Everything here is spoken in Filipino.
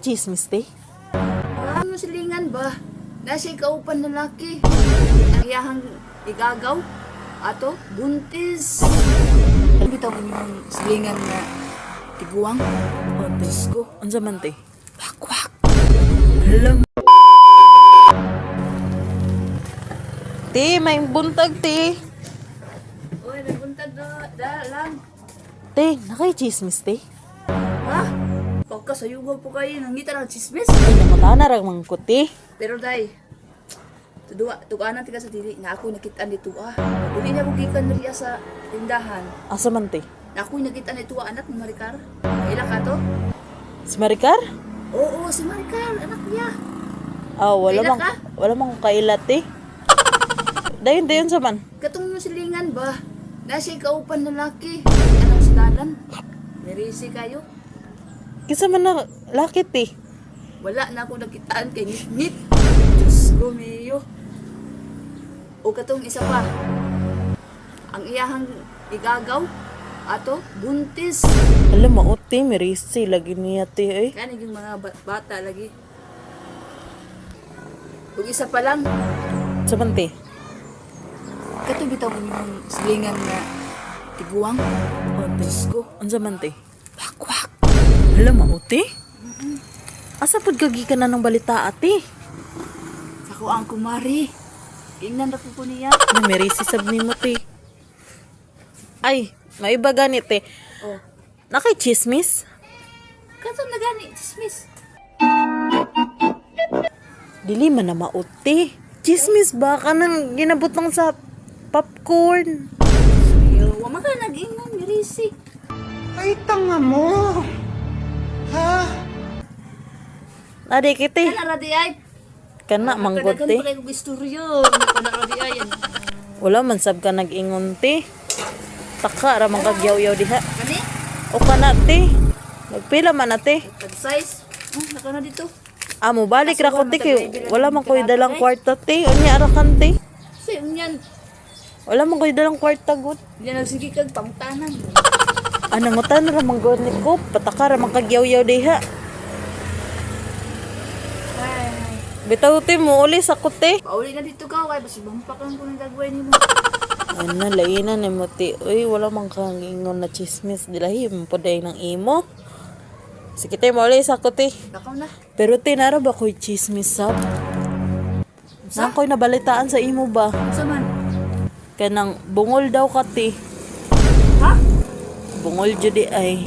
Chismis, te. Ano silingan ba? Nasa ikaupan lalaki. Ang iyahang igagaw. Ato, buntis. Ano bitaw ko yung silingan na tiguang? O, te. Diyos ko. Unsa man, te? Wakwak. Alam. Te, may buntag, te. Uy, naguntad lang. Te, nakay chismis, te. Ha? Pagkasayugaw po kayo. Nangita ng chismis. Ay, namutana rang mangkot, te. Pero day, tugaan tiga sa dili na ako nakitaan dito Dili na ko gikan riya sa tindahan. Asa man, te? Na ako nakita nito anak ni Maricar. Ila ka to? Si Maricar? Oo, si Maricar, anak niya. Ah, Kaila ka? wala mang kailat, te. Dayon sa man. Katong silingan ba? Nasa ikaupan lalaki. Anong sinalan? Nerisi kayo? Kisa man na lakit, te. Wala na ako nakitaan kay ngit-ngit. Diyos ko, Miyo. O katong isa pa. Ang iyahang igagaw. Ato, buntis. Alam mo, te, merisi lagi niya, te, eh. Kanig yung mga bata lagi. Kung isa pa lang. Sa man, te? Katong bitaw ko yung silingan na tiguang. O, te. Diyos ko. Unsa man, te? Wakwak. Alam mo, te? Asa pud gagi ka na ng balita, ate? Ako ang kumari. Ingnan na po niya. Na merisi sab nimo, te. Ay, maiba ganit, te. Oh. Nakay chismis? Katong nagani, chismis. Dili man na mauti. Chismis ba ka nang ginabot lang sa popcorn? Yo, wama ka nag-ingon, mirisi. Ay, tanga mo! Ha? Adi kiti. Kana radi ay. Kana manggod, te. Kadaghan pa kayo istoryo. Kana radi ay. Wala man sab ka nag-ingon, te. Taka ra man kagyaw-yaw diha. Kani? O kana, te. Nagpila man na, te. Tag size. Naka na dito. Amo balik ra ko, te. Kay wala man ko'y dalang Kaya- kwarta, te. Unya ra kan, te. Kasi unyan. Wala man ko'y dalang kwarta, good. Yan nagsige kag pangutanan. Anong utan ra man good ni ko. Pataka ra man kagyaw-yaw diha. Ay. Bitaw, te, mo uli sa ko, te. Pauli na dito ka. Kaya basi bampak lang ko ng dagway ni mo. Ano, lainan ni mo, te. Uy, wala man kang ingon na chismis. Dilahim po day ng imo. Sige, te, mo uli sa ko, te. Nakaw na. Pero te, nara ba ko'y chismis, sab? Saan ko'y nabalitaan sa imo ba? Sa man? Kanang bungol daw ka, te. Ha? Bungol judi ay.